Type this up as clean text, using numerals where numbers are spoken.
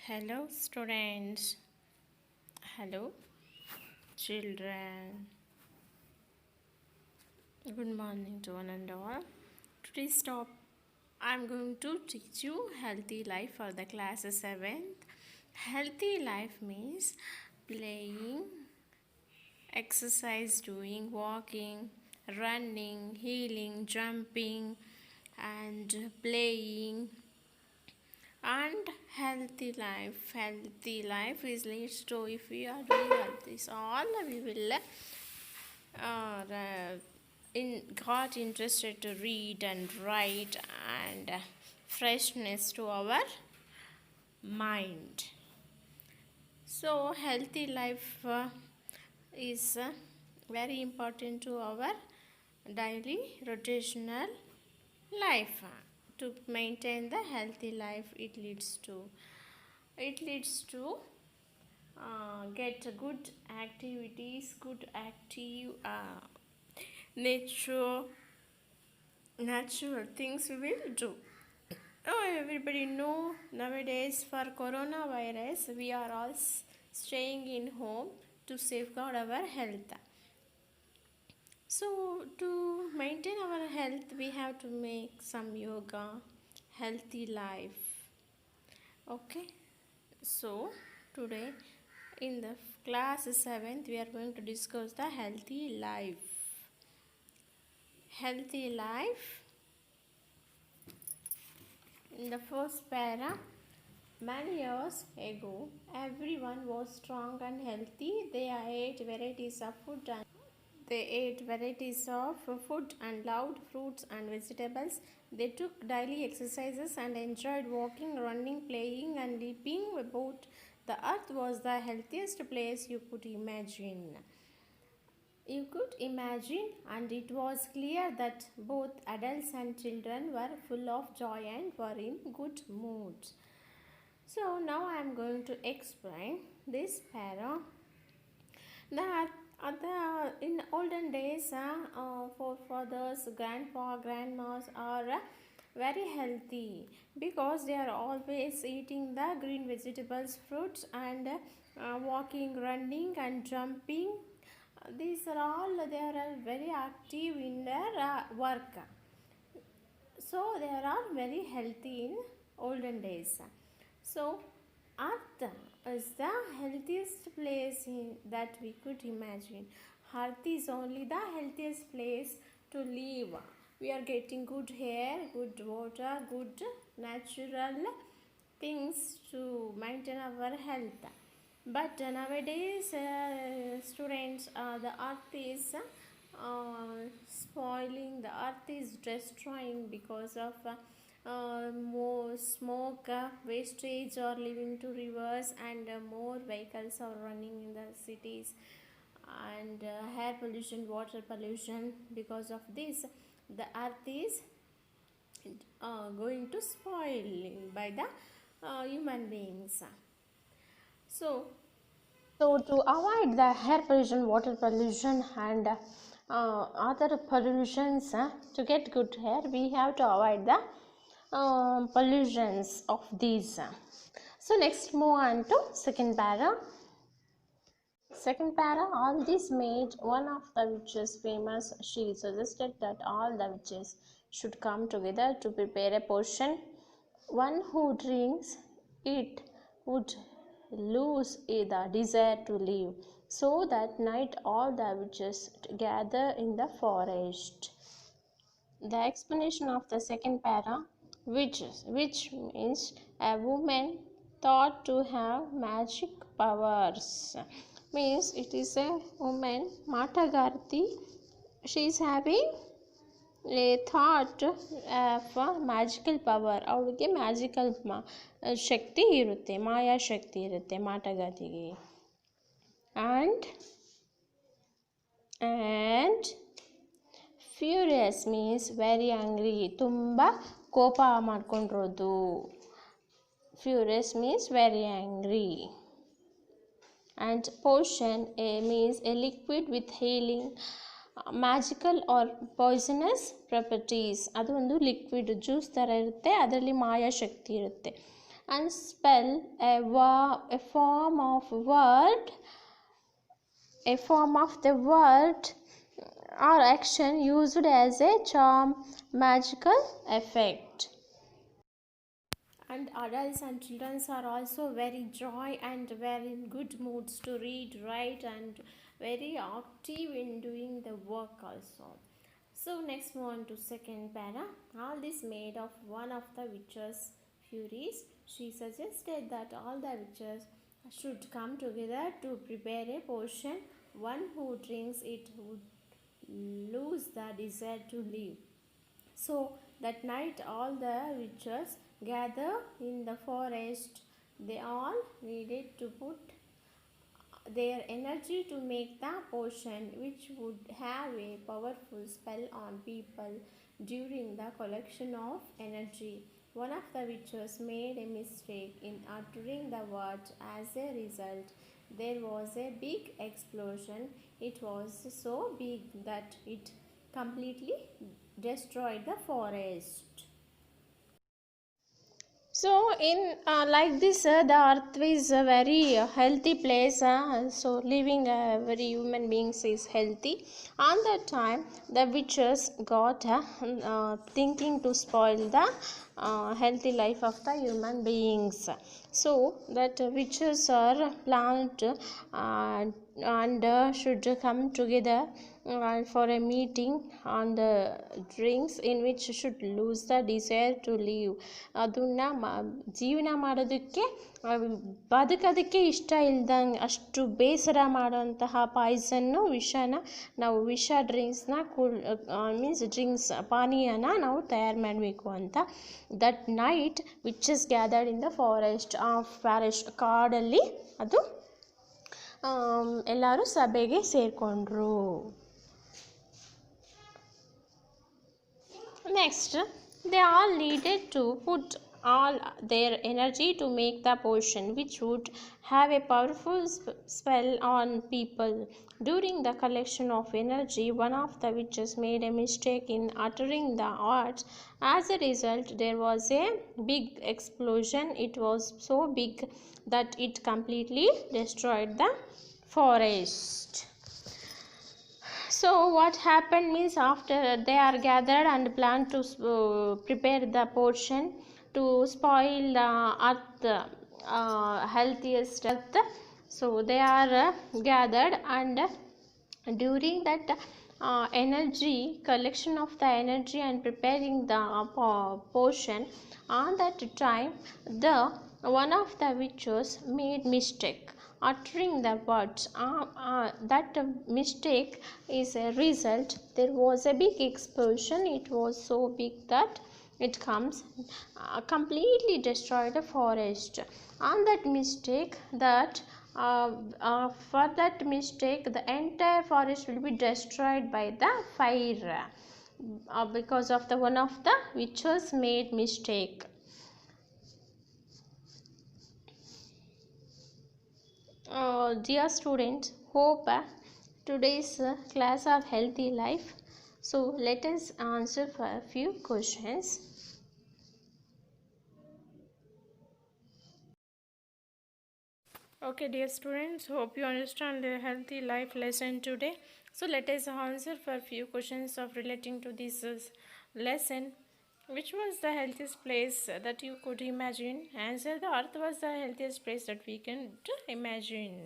Hello, students. Hello, children. Good morning to one and all. Today's top, I'm going to teach you healthy life for the class 7th. Healthy life means playing, exercise, doing walking, running, healing, jumping, and playing. And healthy life is leads to, if we are doing all this all, we will got interested to read and write, and freshness to our mind. So healthy life is very important to our daily rotational life. To maintain the healthy life, it leads to get good activities, good active nature natural things we will do. Everybody know nowadays for coronavirus we are all staying in home to safeguard our health. So to maintain our health we have to make some yoga, healthy life. Okay, so today in the class 7th we are going to discuss the healthy life. Healthy life. In the first para, many years ago, everyone was strong and healthy. They ate varieties of food and loved fruits and vegetables. They took daily exercises and enjoyed walking, running, playing, and leaping about. The earth was the healthiest place you could imagine. And it was clear that both adults and children were full of joy and were in good moods. So now I am going to explain this para. In olden days, forefathers, grandmas are very healthy because they are always eating the green vegetables, fruits, and walking, running, and jumping. These are all, they are very active in their work. So they are very healthy in olden days. So Earth is the healthiest place that we could imagine. Earth is only the healthiest place to live. We are getting good air, good water, good natural things to maintain our health. But nowadays, students, the earth is spoiling, the earth is destroying because of more smoke, wastage are leaving to rivers, and more vehicles are running in the cities, and air pollution, water pollution. Because of this, the earth is going to spoil by the human beings. So to avoid the air pollution, water pollution, and other pollutions, to get good air, we have to avoid the pollutions of these. So next move on to second para. Second para, all this made one of the witches famous. She suggested that all the witches should come together to prepare a potion. One who drinks it would lose the desire to live. So that night all the witches gather in the forest. The explanation of the second para, which means a woman thought to have magic powers, means it is a woman, Matagarthi. She is having a thought of magical power. ಅವಳಿಗೆ magical ಶಕ್ತಿ ಇರುತ್ತೆ, ಮಾಯಾಶಕ್ತಿ ಇರುತ್ತೆ ಮಾಟಗಾತಿಗೆ. and furious means very angry, ತುಂಬ ಕೋಪ ಮಾಡ್ಕೊಂಡಿರೋದು. Furious means very angry. And potion means a liquid with healing, magical or poisonous properties. ಅದು ಒಂದು liquid juice ಥರ ಇರುತ್ತೆ, ಅದರಲ್ಲಿ ಮಾಯಾಶಕ್ತಿ ಇರುತ್ತೆ. and spell a form of the word or action used as a charm magical effect. And adults and children are also very joy and very in good moods to read, write, and very active in doing the work also. So next move on to second para. All this made of one of the witch's furies. She suggested that all the witches should come together to prepare a potion. One who drinks it would lose the desire to live. So that night all the witches gather in the forest. They all needed to put their energy to make the potion, which would have a powerful spell on people during the collection of energy. One of the witches made a mistake in uttering the words. As a result, there was a big explosion. It was so big that it completely destroyed the forest. So in like this, the earth is a very healthy place. So living every human beings is healthy. On that time, the witches got thinking to spoil the healthy life of the human beings. So that witches are planned and should come together for a meeting on the drinks in which should lose the desire to live. ಅದನ್ನ ಜೀವನ ಮಾಡೋದಕ್ಕೆ ಬದುಕೋದಕ್ಕೆ ಇಷ್ಟ ಇಲ್ದಂಗೆ ಅಷ್ಟು ಬೇಸರ ಮಾಡುವಂತಹ ಪಾಯ್ಸನ್ನು ವಿಷನ ನಾವು ವಿಷ ಡ್ರಿಂಕ್ಸ್ನ ಮೀನ್ಸ್ ಡ್ರಿಂಕ್ಸ್ ಪಾನೀಯನ ನಾವು ತಯಾರು ಮಾಡಬೇಕು ಅಂತ. That night witches gathered in the forest ಕಾಡಲ್ಲಿ ಅದು ಎಲ್ಲರೂ ಸಭೆಗೆ ಸೇರಿಕೊಂಡ್ರು. Next, they all needed to put all their energy to make the potion, which would have a powerful spell on people. During the collection of energy, one of the witches made a mistake in uttering the words. As a result, there was a big explosion. It was so big that it completely destroyed the forest. So what happened means, after they are gathered and plan to prepare the potion to spoil the earth, healthiest earth. So they are gathered, and during that energy collection of the energy and preparing the potion, on that time the one of the witches made mistake uttering the words. That mistake is a result. There was a big explosion. It was so big that it comes completely destroyed the forest. On that mistake, that for that mistake, the entire forest will be destroyed by the fire because of the one of the witches made mistake. Dear students, hope today's class of healthy life. So let us answer for a few questions. Okay, dear students, hope you understand the healthy life lesson today. So let us answer for a few questions of relating to this lesson. Which was the healthiest place that you could imagine? Answer: the earth was the healthiest place that we can imagine.